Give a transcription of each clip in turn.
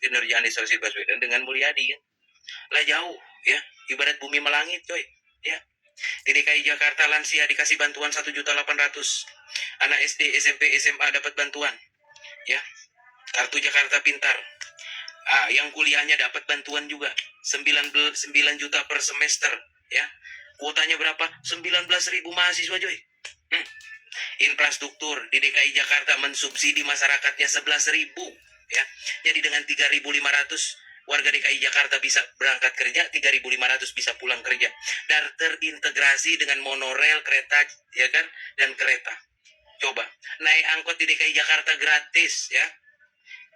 kinerja Anies Rashid Baswedan dengan Mulyadi ya. Lah jauh ya, ibarat bumi melangit coy ya. Di DKI Jakarta lansia dikasih bantuan 1.800.000, anak SD, SMP, SMA dapat bantuan ya, kartu Jakarta Pintar. Yang kuliahnya dapat bantuan juga 9 juta per semester ya. Kuotanya berapa? 19.000 mahasiswa coy. Infrastruktur di DKI Jakarta mensubsidi masyarakatnya 11.000 ya. Jadi dengan 3.500 warga DKI Jakarta bisa berangkat kerja, 3.500 bisa pulang kerja. Dan terintegrasi dengan monorel, kereta ya kan, dan kereta. Coba naik angkot di DKI Jakarta gratis ya.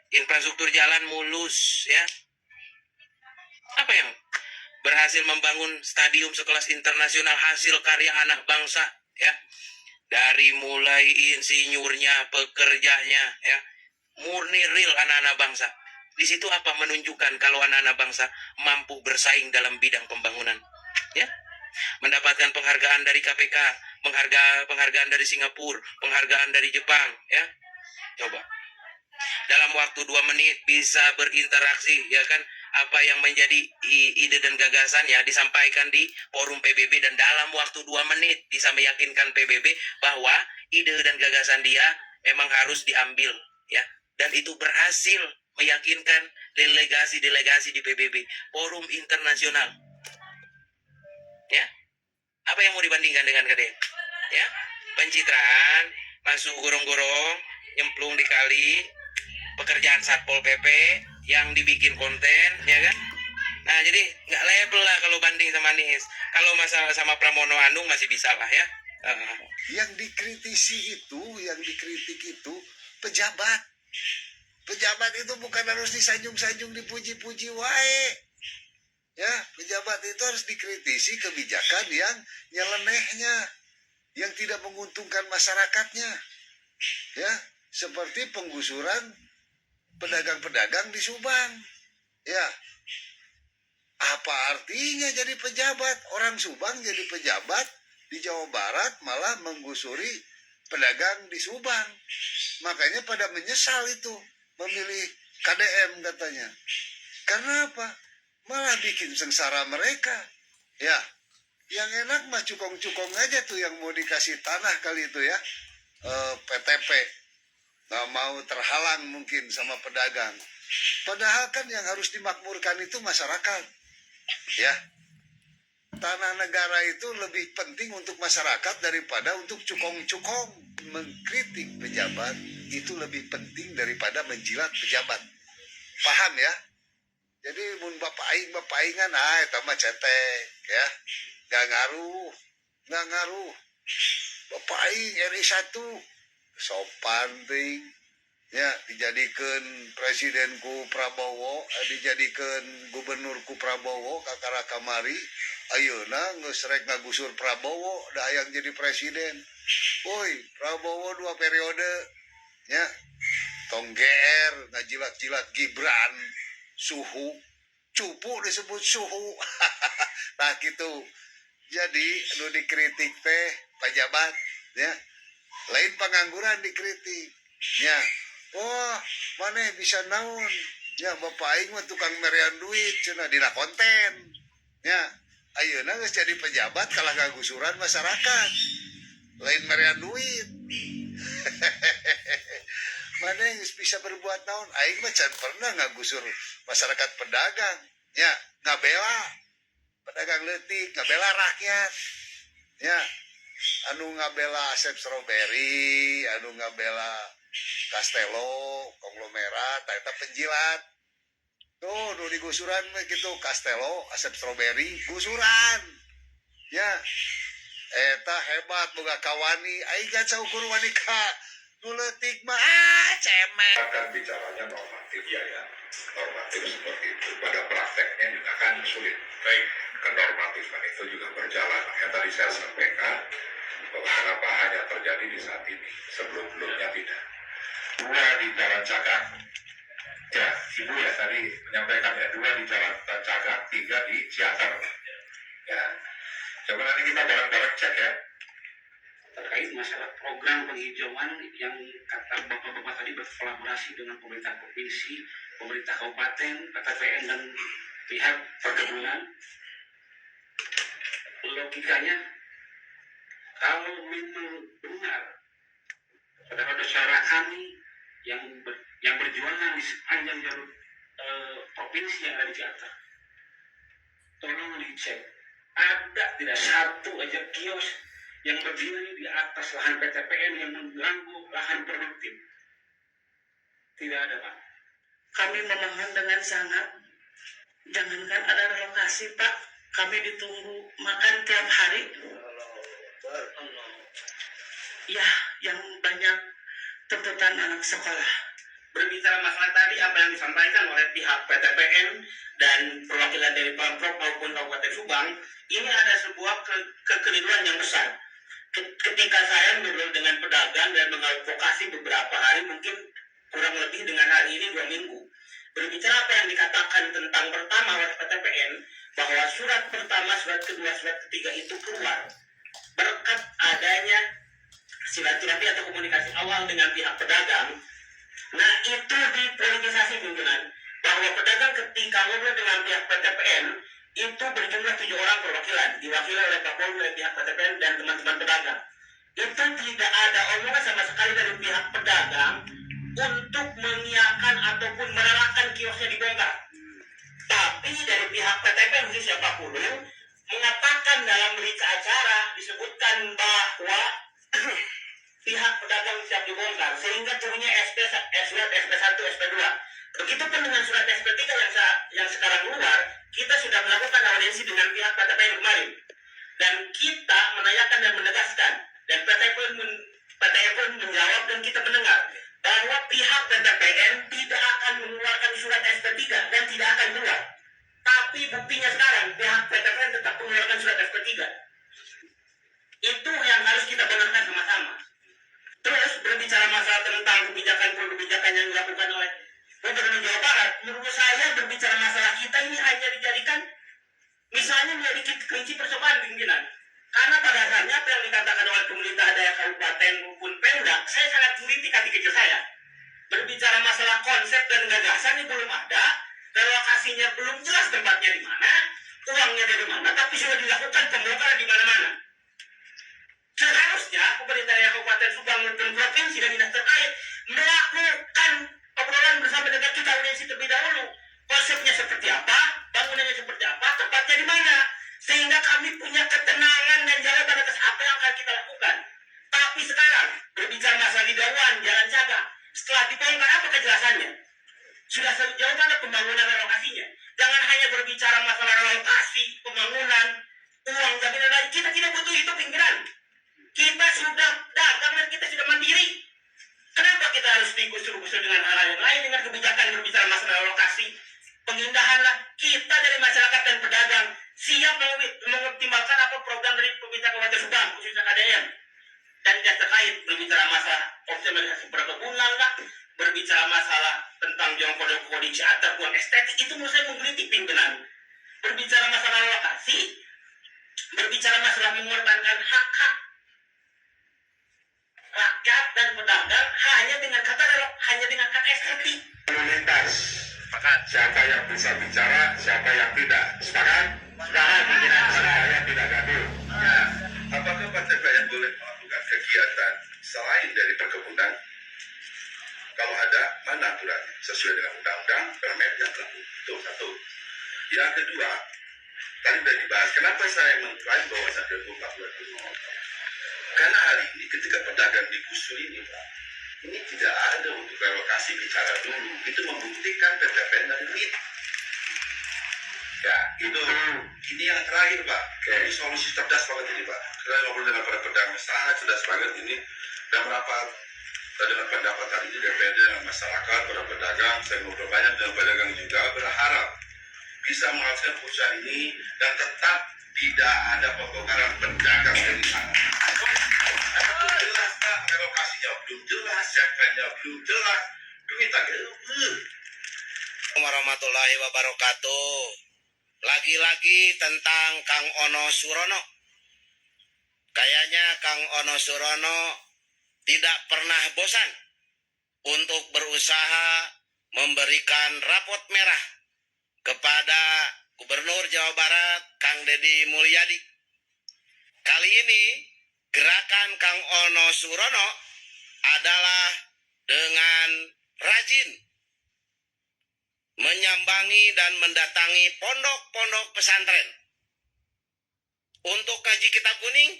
Infrastruktur jalan mulus ya. Apa yang berhasil membangun stadium sekelas internasional hasil karya anak bangsa ya. Dari mulai insinyurnya, pekerjanya ya, murni real anak-anak bangsa. Di situ apa menunjukkan kalau anak-anak bangsa mampu bersaing dalam bidang pembangunan ya. Mendapatkan penghargaan dari KPK, penghargaan dari Singapura, penghargaan dari Jepang ya. Coba dalam waktu 2 menit bisa berinteraksi ya kan, apa yang menjadi ide dan gagasannya disampaikan di forum PBB, dan dalam waktu 2 menit bisa meyakinkan PBB bahwa ide dan gagasan dia memang harus diambil ya, dan itu berhasil meyakinkan delegasi-delegasi di PBB, forum internasional ya. Apa yang mau dibandingkan dengan gede ya? Pencitraan, masuk gorong-gorong, nyemplung di kali, pekerjaan Satpol PP yang dibikin konten ya kan. Nah jadi nggak level lah kalau banding sama Anies. Kalau masalah sama Pramono Anung masih bisa lah ya. Yang dikritik itu pejabat. Pejabat itu bukan harus disanjung-sanjung, dipuji-puji wae. Ya, pejabat itu harus dikritisi kebijakan yang nyelenehnya, yang tidak menguntungkan masyarakatnya. Ya, seperti penggusuran pedagang-pedagang di Subang. Ya, apa artinya jadi pejabat? Orang Subang jadi pejabat di Jawa Barat malah menggusuri pedagang di Subang. Makanya pada menyesal itu memilih KDM katanya. Karena apa? Malah bikin sengsara mereka. Ya, yang enak mah cukong-cukong aja tuh yang mau dikasih tanah kali itu ya. PTP. Nggak mau terhalang mungkin sama pedagang. Padahal kan yang harus dimakmurkan itu masyarakat. Ya, tanah negara itu lebih penting untuk masyarakat daripada untuk cukong-cukong. Mengkritik pejabat itu lebih penting daripada menjilat pejabat. Paham ya? Jadi mun bapak aingan eta mah cetek ya. Gak ngaruh. Bapak aing RI 1 sopan ting. Ya, dijadikan presidenku Prabowo, dijadikan gubernurku Prabowo kakara kamari. Ayeuna geus rek ngagusur Prabowo da hayang jadi presiden. Woi, Prabowo 2 periode. Ya. Tong GR ngajilat-jilat Gibran. Suhu, cupu disebut suhu. Nah gitu. Jadi lu dikritik teh pejabat ya. Lain pengangguran dikritik. Ya. Oh, mana bisa naon? Ya, bapak aing mah tukang merian duit cenah dina konten. Ya. Ayeuna geus jadi pejabat kalah ngagusuran masyarakat. Lain merian duit. Mana yang bisa berbuat naon? Aing mah can pernah ngagusur masyarakat pedagang. Ya, ngabela pedagang leutik, ngabela rakyat. Ya, anu ngabela Asep Strawberry, anu ngabela Castello, konglomerat, eta penjilat. Tuh, nu digusuran mah gitu, Castello, Asep Strawberry, gusuran. Ya, eta hebat boga kawani, aing kan saukur wanika. Nuletik mah cemen. Akan bicaranya normatif ya, normatif seperti itu. Pada prakteknya juga kan sulit. Baik, kenormatifan itu juga berjalan. Yang tadi saya sampaikan bahwa kenapa hanya terjadi di saat ini, sebelum-sebelumnya tidak. 2 di Jalan Cagak, ya Ibu ya tadi menyampaikan ya, 2 di Jalan Cagak, 3 di Ciater. Ya, coba nanti kita bareng-bareng cek ya. Terkait masalah program penghijauan yang kata bapak-bapak tadi berkolaborasi dengan pemerintah provinsi pemerintah kabupaten, PTPN dan pihak perkebunan. Logikanya, kalau memang benar pada suara kami yang berjualan di sepanjang jalur provinsi yang ada di Jakarta, tolong dicek, ada tidak satu aja kios yang berdiri di atas lahan PTPN yang mengganggu lahan produktif? Tidak ada, Pak. Kami memohon dengan sangat, jangankan ada relokasi, Pak, kami ditunggu makan tiap hari. Ya, yang banyak tuntutan anak sekolah. Berbicara masalah tadi apa yang disampaikan oleh pihak PTPN dan perwakilan dari Pemprov maupun Kabupaten Subang, ini ada sebuah kekeliruan yang besar. Ketika saya ngobrol dengan pedagang dan mengadvokasi beberapa hari, mungkin kurang lebih dengan hari ini 2 minggu, berbicara apa yang dikatakan tentang pertama oleh PTPN, bahwa surat pertama, surat kedua, surat ketiga itu keluar berkat adanya silaturahmi atau komunikasi awal dengan pihak pedagang. Nah, itu dipolitisasi pimpinan, bahwa pedagang ketika ngobrol dengan pihak PTPN itu berjumlah 7 orang perwakilan, diwakili oleh Kapolri, oleh pihak PTPN dan teman-teman pedagang. Itu tidak ada omongan sama sekali dari pihak pedagang untuk mengiyakan ataupun merelakan kiosnya dibongkar. Tapi dari pihak PTPN khususnya Pak Pulu mengatakan dalam berita acara disebutkan bahwa pihak pedagang siap dibongkar, sehingga turunnya surat SP1, SP2. Begitupun dengan surat SP3 yang sekarang keluar, kita sudah melakukan audiensi dengan pihak PTPN kemarin. Dan kita menanyakan dan menegaskan, dan PTPN menjawab dan kita mendengar, bahwa pihak PTPN tidak akan mengeluarkan surat SP3 dan tidak akan keluar. Tapi buktinya sekarang, pihak PTPN tetap mengeluarkan surat SP3. Itu yang harus kita benarkan sama-sama. Terus berbicara masalah tentang kebijakan yang dilakukan oleh Gubernur Jawa Barat, menurut saya berbicara masalah kita ini hanya dijadikan misalnya menjadi kunci percobaan pimpinan. Karena pada dasarnya apa yang dikatakan oleh pemerintah daerah kabupaten maupun Pemda, saya sangat kritik hati kecil saya. Berbicara masalah konsep dan gagasan ini belum ada, relokasinya belum jelas tempatnya di mana, uangnya dari mana, tapi sudah dilakukan pembongkaran di mana-mana. Seharusnya pemerintah daerah Kabupaten Subang maupun provinsi dan dinas terkait melakukan obrolan bersama dengan kita audiensi terlebih dahulu. Konsepnya seperti apa, bangunannya seperti apa, tempatnya di mana, sehingga kami punya ketenangan dan jawaban atas apa yang akan kita lakukan. Tapi sekarang berbicara masalah di Dawan, Jalan Caga, setelah dibongkar apa kejelasannya? Sudah sejauh mana pembangunan relokasinya? Jangan hanya berbicara masalah relokasi, pembangunan, uang jaminan lain. Kita tidak butuh itu pimpinan. Kita sudah dagang dan kita sudah mandiri. Kenapa kita harus digusur-gusur dengan hal yang lain dengan kebijakan berbicara masalah relokasi? Pemindahanlah kita dari masyarakat dan pedagang siap mengoptimalkan apa program dari pemerintah Kabupaten Subang khususnya KDM dan tidak terkait berbicara masalah optimalisasi perkebunan lah, berbicara masalah tentang kode atau uang estetik, itu menurut saya menggelitik pimpinan. Berbicara masalah relokasi, berbicara masalah mengorbankan hak-hak rakyat dan pedagang hanya dengan kata estetik. Lintas. Siapa yang bisa bicara, siapa yang tidak. Sepakat? Saya tidak gaduh. Ya. Apakah PTPN boleh melakukan kegiatan selain dari perkebunan? Kalau ada, mana aturannya? Sesuai dengan undang-undang, permen yang berlaku. Itu satu. Yang kedua, tadi sudah dibahas. Kenapa saya mengklaim bahwa saya 24 Karena hari ini ketika pedagang digusur ini, Pak, ini tidak ada untuk relokasi bicara dulu. Itu membuktikan PTPN dan duit. Ya, itu. Ini yang terakhir, Pak. Ini solusi cerdas banget ini, Pak. Kita ngobrol dengan para pedagang sangat cerdas banget ini. Dan merapat dengan pendapat hari ini DPD dengan masyarakat, para pedagang. Saya ngobrol banyak dengan pedagang juga. Berharap bisa menghasilkan perusahaan ini dan tetap tidak ada pembongkaran pedagang dari sana. Belum jelas kan relokasinya, belum jelas, siapanya belum jelas, duit agak Warahmatullahi wabarakatuh. Lagi-lagi tentang Kang Ono Surono. Kayaknya Kang Ono Surono tidak pernah bosan untuk berusaha memberikan rapot merah kepada Gubernur Jawa Barat Kang Deddy Mulyadi. Kali ini gerakan Kang Ono Surono adalah dengan rajin menyambangi dan mendatangi pondok-pondok pesantren untuk ngaji kitab kuning,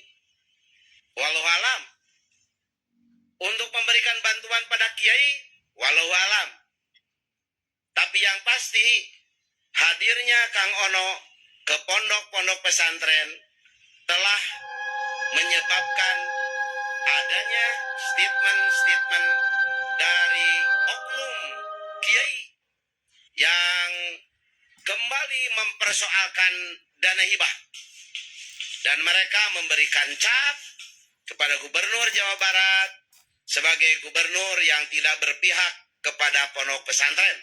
walau alam, untuk memberikan bantuan pada kiai, walau alam. Tapi yang pasti, hadirnya Kang Ono ke pondok-pondok pesantren telah menyebabkan adanya statement-statement dari oknum kiai yang kembali mempersoalkan dana hibah. Dan mereka memberikan cap kepada Gubernur Jawa Barat sebagai gubernur yang tidak berpihak kepada pondok pesantren.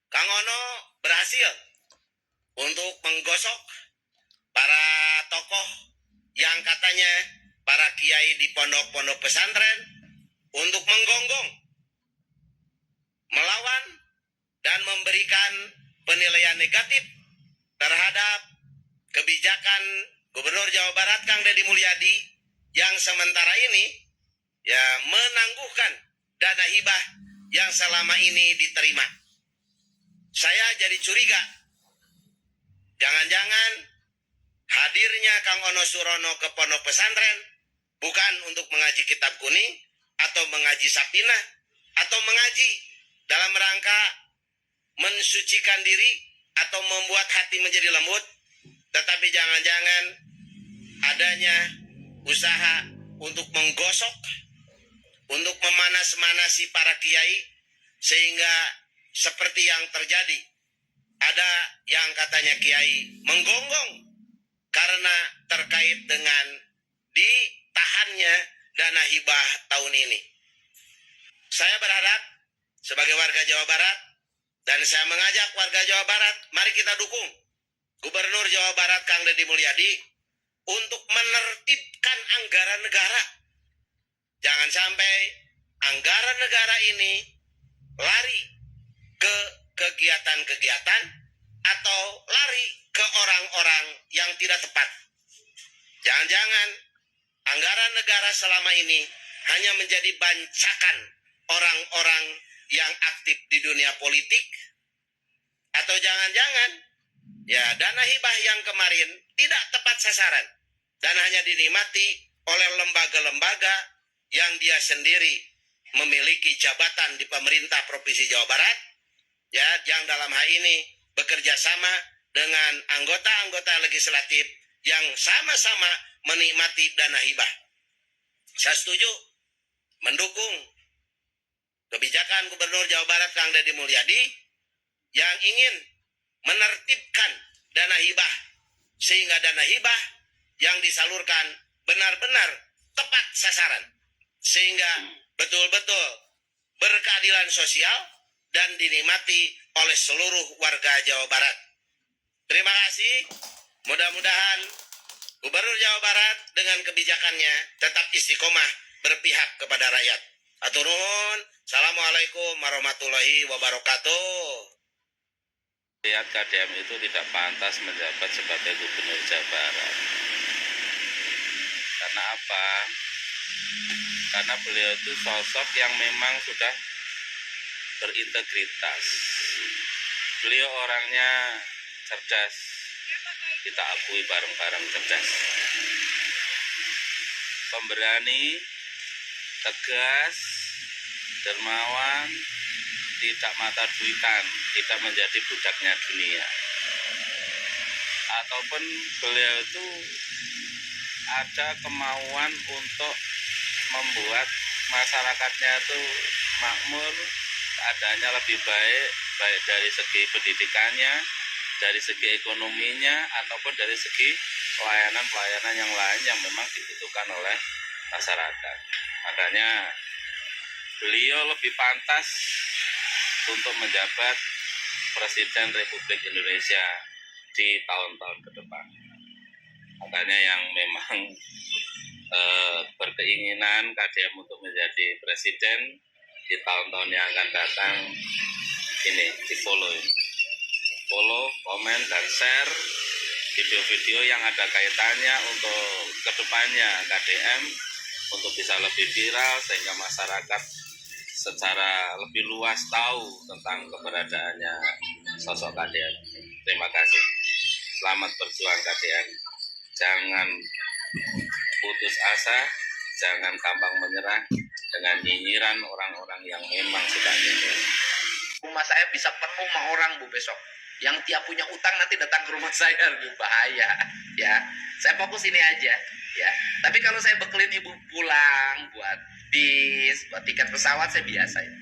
Kang Ono berhasil untuk menggosok para tokoh yang katanya para kiai di pondok-pondok pesantren untuk menggonggong, melawan, dan memberikan penilaian negatif terhadap kebijakan Gubernur Jawa Barat Kang Deddy Mulyadi yang sementara ini ya menangguhkan dana hibah yang selama ini diterima. Saya jadi curiga, jangan-jangan hadirnya Kang Ono Surono ke pondok pesantren bukan untuk mengaji kitab kuning atau mengaji sapinah atau mengaji dalam rangka mensucikan diri atau membuat hati menjadi lembut, tetapi jangan-jangan adanya usaha untuk menggosok, untuk memanas-manasi para kiai, sehingga seperti yang terjadi, ada yang katanya kiai menggonggong karena terkait dengan ditahannya dana hibah tahun ini. Saya berharap sebagai warga Jawa Barat, dan saya mengajak warga Jawa Barat, mari kita dukung Gubernur Jawa Barat Kang Deddy Mulyadi untuk menertibkan anggaran negara. Jangan sampai anggaran negara ini lari ke kegiatan-kegiatan atau lari ke orang-orang yang tidak tepat. Jangan-jangan anggaran negara selama ini hanya menjadi bancakan orang-orang yang aktif di dunia politik, atau jangan-jangan ya dana hibah yang kemarin tidak tepat sasaran dan hanya dinikmati oleh lembaga-lembaga yang dia sendiri memiliki jabatan di pemerintah Provinsi Jawa Barat, ya, yang dalam hal ini bekerja sama dengan anggota-anggota legislatif yang sama-sama menikmati dana hibah. Saya setuju mendukung kebijakan Gubernur Jawa Barat Kang Deddy Mulyadi yang ingin menertibkan dana hibah, sehingga dana hibah yang disalurkan benar-benar tepat sasaran, sehingga betul-betul berkeadilan sosial dan dinikmati oleh seluruh warga Jawa Barat. Terima kasih. Mudah-mudahan Gubernur Jawa Barat dengan kebijakannya tetap istiqomah berpihak kepada rakyat. Atur nuhun. Assalamualaikum warahmatullahi wabarakatuh. Lihat KDM itu tidak pantas menjabat sebagai Gubernur Jawa Barat. Karena apa? Karena beliau itu sosok yang memang sudah berintegritas. Beliau orangnya cerdas, kita akui bareng-bareng cerdas. Pemberani, tegas, dermawan, tidak mata duitan, tidak menjadi budaknya dunia. Ataupun beliau itu ada kemauan untuk membuat masyarakatnya itu makmur, keadaannya lebih baik, baik dari segi pendidikannya, dari segi ekonominya, ataupun dari segi pelayanan-pelayanan yang lain yang memang dibutuhkan oleh masyarakat. Makanya beliau lebih pantas untuk menjabat Presiden Republik Indonesia di tahun-tahun ke depan. Makanya yang memang berkeinginan KDM untuk menjadi presiden, di tahun-tahun yang akan datang ini di follow, komen dan share video-video yang ada kaitannya untuk kedepannya KDM untuk bisa lebih viral sehingga masyarakat secara lebih luas tahu tentang keberadaannya sosok KDM. Terima kasih. Selamat berjuang KDM. Jangan putus asa, jangan gampang menyerah dengan nyinyiran orang-orang yang memang sudah nyinyiran. Rumah saya bisa penuh sama orang, Bu, besok. Yang tiap punya utang nanti datang ke rumah saya, lebih bahaya. Ya, saya fokus ini aja. Ya, tapi kalau saya bekelin ibu pulang buat bis, buat tiket pesawat, saya biasa ya.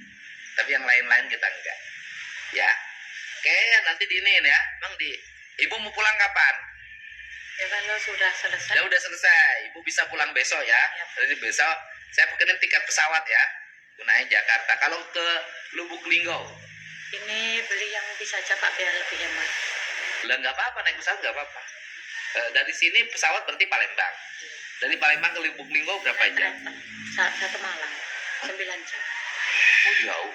Tapi yang lain-lain kita enggak. Ya, oke, nanti diinin ya, Bang Di. Ibu mau pulang kapan? Ya kalau sudah selesai. Ya udah selesai. Ibu bisa pulang besok ya. Jadi besok saya pekenin tiket pesawat ya. Naik Jakarta. Kalau ke Lubuk Linggau, Ini beli yang bisa aja Pak biar lebih hemat. lah nggak apa-apa, naik pesawat nggak apa-apa. Dari sini pesawat berarti Palembang. Dari Palembang ke Lubuk Linggau berapa jam? Satu malam, 9 jam. Oh jauh.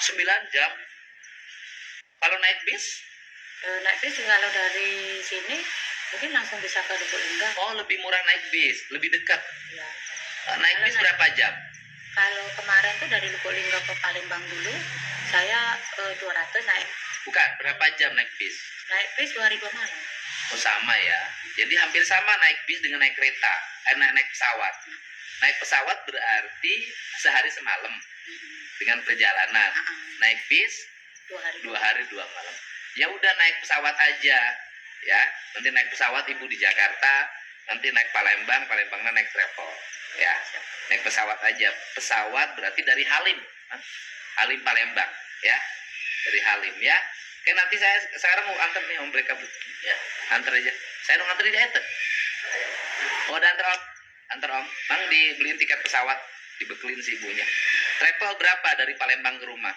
9 jam. Kalau naik bis? Naik bis kalau dari sini mungkin langsung bisa ke Lubuk Linggau. Oh lebih murah naik bis, lebih dekat. Ya. Naik bis berapa jam? Kalau kemarin tuh dari Lubuk Linggau ke Palembang dulu, saya 200 naik. Bukan, berapa jam naik bis? Naik bis 2 hari 2 malam. Oh sama ya. Jadi hampir sama naik bis dengan naik kereta, naik pesawat. Naik pesawat berarti sehari semalam dengan perjalanan. Naik bis 2 hari. 2 hari 2 malam. Ya udah naik pesawat aja, ya. Nanti naik pesawat ibu di Jakarta, nanti naik Palembang, Palembangnya naik travel, ya. Naik pesawat aja. Pesawat berarti dari Halim, Halim Palembang, ya. Dari Halim, ya. Oke, nanti saya sekarang mau antar nih Om mereka, ya. Antar aja. Saya mau anterin aja tuh. Oh, udah antar Om. Antar Om. Bang dibeliin tiket pesawat, dibekelin si ibunya. Travel berapa dari Palembang ke rumah?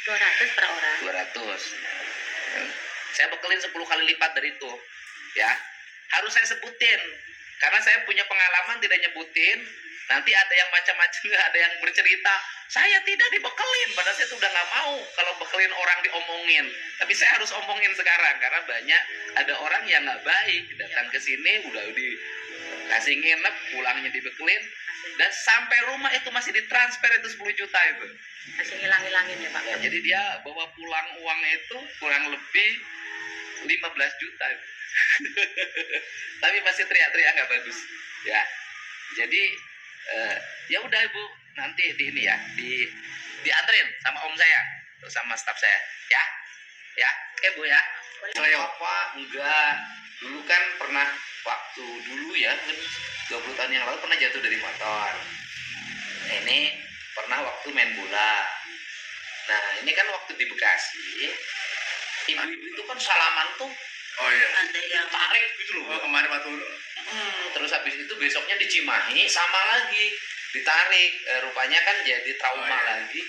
200 per orang. 200. Saya bekelin 10 kali lipat dari itu, ya. Harus saya sebutin karena saya punya pengalaman tidak nyebutin, nanti ada yang macam-macam, ada yang bercerita saya tidak dibekelin, padahal saya tuh udah nggak mau kalau bekelin orang diomongin. Tapi saya harus omongin sekarang karena banyak ada orang yang nggak baik datang ke sini udah dikasih nginep, pulangnya dibekelin dan sampai rumah itu masih ditransfer itu 10 juta itu. Masih ngilang-ngilangin ya Pak. Ya, jadi dia bawa pulang uang itu kurang lebih 15 juta. Tapi masih teriak-teriak nggak bagus. Ya. Jadi ya udah Ibu, nanti di ini ya, dianterin sama om saya, sama staf saya, ya. Ya. Oke Bu ya. Saya apa? Enggak. Dulu kan pernah waktu dulu ya, 20 tahun yang lalu pernah jatuh dari motor. Nah, ini pernah waktu main bola. Nah, ini kan waktu di Bekasi, ibu-ibu itu kan salaman tuh, Oh iya. Ada yang tarik gitu loh. Oh, kemarin waktu Terus habis itu besoknya di Cimahi sama lagi, ditarik. Rupanya kan jadi trauma Oh, iya. lagi.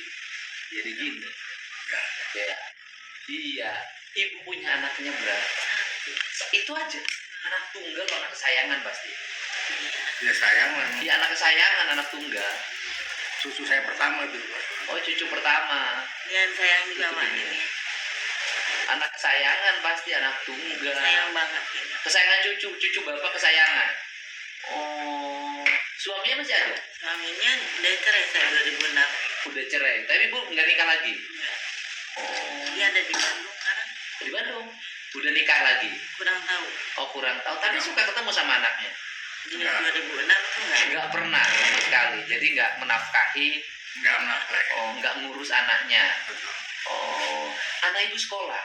Jadi gini. Ya. Iya. Ibu punya anaknya berapa? Itu aja. Anak tunggal, anak kesayangan pasti. ya sayang lah. Iya, anak kesayangan, anak tunggal. Susu saya pertama tuh. Oh, cucu pertama. yang sayang juga Itu Pak dia. ini. Anak kesayangan pasti, anak tunggal. Sayang banget ini. Kesayangan cucu bapak kesayangan. Oh, suaminya masih ada? Suaminya udah cerai saya 2006. Udah cerai, tapi Bu nggak nikah lagi? Oh, Dia ada di Bandung sekarang. di Bandung. Udah nikah lagi? Kurang tahu. Oh, kurang tahu. Tapi suka ketemu sama anaknya? Di Enggak. 2006 tuh enggak. Nggak pernah sama sekali. Jadi nggak menafkahi, Enggak menafkahi. oh, nggak ngurus anaknya. Betul. Oh, anak ibu sekolah?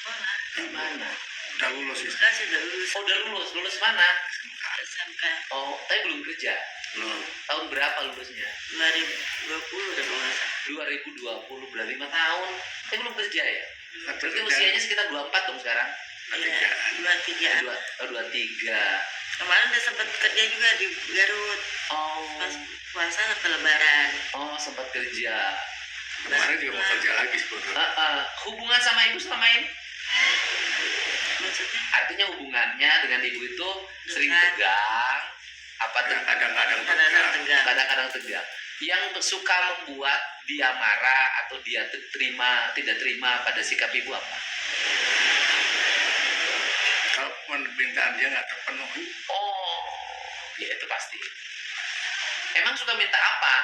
Sekolah. Di mana? Udah lulus sih. Sekolah sudah lulus Oh, udah lulus. Lulus mana? SMK Oh, tapi belum kerja. Belum. Tahun berapa lulusnya? 2020 udah lulus. 2020, berarti 5 tahun. Tapi belum kerja ya? Tapi Berarti kerja. usianya sekitar 24 dong sekarang? Iya, 23. 23. Kemarin udah sempat kerja juga di Garut pas Oh, puasa sampai Lebaran. oh sempat kerja. Kemarin juga mau kerja lagi sebetulnya. Hubungan sama ibu selama ini? Maksudnya Artinya hubungannya dengan ibu itu sering Dekat. tegang, apa Ya, kadang-kadang kadang-kadang tegang. kadang-kadang tegang. yang suka membuat dia marah atau dia tidak terima pada sikap ibu apa? Kalau permintaan dia nggak terpenuhi, Oh, ya itu pasti. Emang suka minta apa?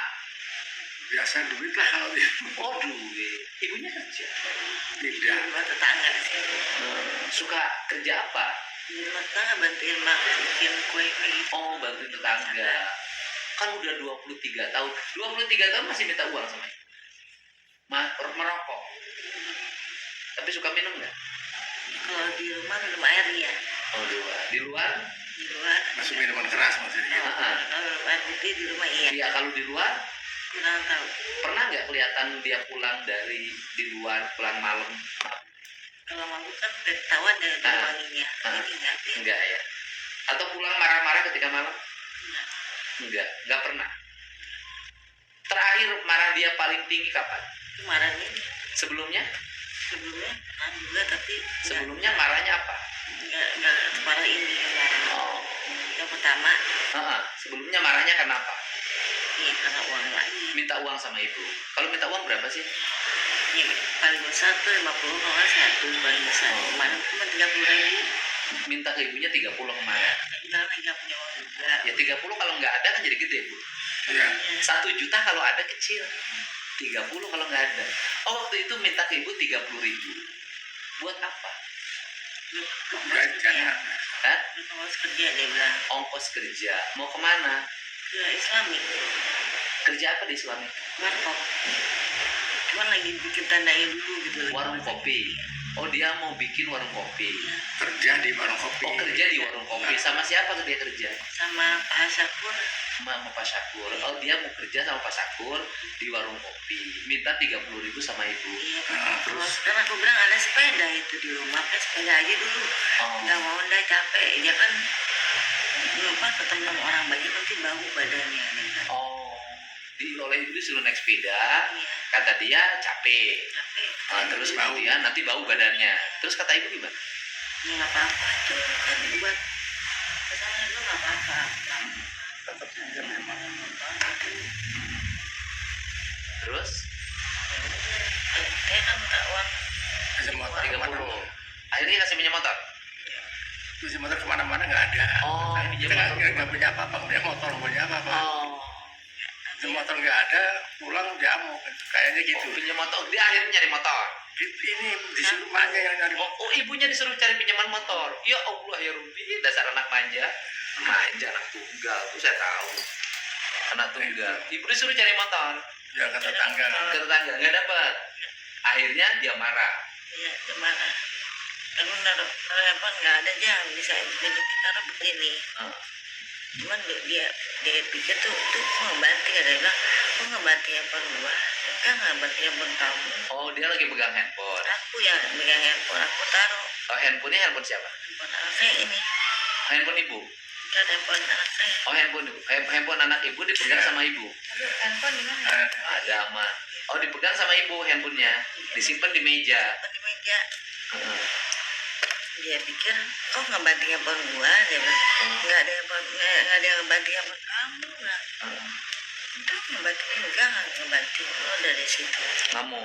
biasa duit lah kalau dia Oh, duit. Ibunya kerja. tidak. Rumah tetangga sih. Suka kerja apa? Di rumah tetangga bantuin mak bikin kue kayak gitu. Oh, bantuin tetangga. Kan udah 23 tahun. 23 tahun masih minta uang sama ibu. Merokok. Tapi suka minum nggak? Kalau di rumah minum air ya. Oh, di luar. Di luar? Di luar. Masuk minuman keras maksudnya. Kalau minum air putih di rumah iya. Iya, kalau di luar Kurang tahu. pernah nggak kelihatan dia pulang dari di luar, pulang malam? Kalau mabuk kan udah ketahuan dari wanginya. Ini enggak. Enggak ya. Atau pulang marah-marah ketika malam? Enggak pernah. Terakhir marah dia paling tinggi kapan? Kemarin ini Sebelumnya? sebelumnya pernah juga tapi Sebelumnya marahnya apa? enggak separah ini kemarin. Oh. Yang pertama Sebelumnya marahnya kenapa? ya karena uang lagi. Minta uang sama ibu. Kalau minta uang berapa sih? Ya, paling besar tuh 50 kalau nggak satu paling besar. Kemarin cuma 30.000. Minta ke ibunya 30 kemarin. Kita lagi nggak punya uang juga. Ya 30 kalau nggak ada kan jadi gede, Bu. Iya. 1 juta kalau ada kecil. 30 kalau nggak ada. Oh, waktu itu minta ke ibu 30.000. Buat apa? Jajan. Hah? Kalau kerja dia bilang Ongkos kerja. Mau kemana? ke Islamik, Kerja apa di Islami? warkop. Cuman lagi bikin tandanya dulu gitu. Warung kopi. Oh, dia mau bikin warung kopi. Kerja di warung kopi. Oh, kerja di warung kopi. Sama siapa dia kerja? Sama Pak Hasakur. Sama Pak Syakur. Oh, dia mau kerja sama Pak Syakur di warung kopi. Minta 30.000 sama ibu. Iya. Terus Kan aku bilang ada sepeda itu di rumah, pakai sepeda aja dulu. Oh. Nggak mau udah capek, dia kan lupa ketemu sama orang banyak nanti bau badannya. Dia kan. Oh, oleh ibu disuruh naik sepeda. Iya, Kata dia capek. capek. Terus kemudian nanti bau badannya. Terus kata ibu gimana? Ya nggak apa-apa itu kan buat kesana itu nggak apa-apa. tetap saja memang Terus Saya kan minta uang kasih motor 30. kemana-mana. Akhirnya kasih pinjam motor. Kasih motor kemana-mana nggak ada. Oh, Kita pinjam nggak motor. nggak punya apa-apa, nggak punya motor, nggak punya apa-apa. Oh, Kasih motor nggak ada, pulang jamu. Kayaknya gitu. pinjam motor. Dia akhirnya nyari motor. Ini disuruh emaknya yang nyari motor. Oh, ibunya disuruh cari pinjaman motor. Ya Allah ya Rubi, dasar anak manja. Manja anak tunggal, tuh saya tahu. Anak tunggal. Ibu disuruh cari motor. Ya ke tetangga. Ke tetangga nggak dapat. Akhirnya dia marah. ya gimana? Aku naruh apa nggak ada aja bisa begini taruh begini. Cuman dia pikir tuh kok ngebanting, ada yang bilang kok ngebanting handphone gua, enggak ngebanting handphone kamu. Oh, dia lagi pegang handphone. Aku yang megang handphone, aku taruh Oh, handphonenya handphone siapa? handphone anak saya ini, Handphone ibu. kan handphone anak saya. Oh, handphone ibu. Handphone anak ibu dipegang sama ibu. Handphone di mana? Ada aman. Oh, dipegang sama ibu handphonenya. Disimpan di meja. Handphone di meja. Heeh. Dia pikir kok ngebanting handphone gua, dia bilang nggak ada handphone, nggak ada yang ngebanting handphone kamu lah. Itu ngebanting enggak ngebanting, oh dari situ. Kamu.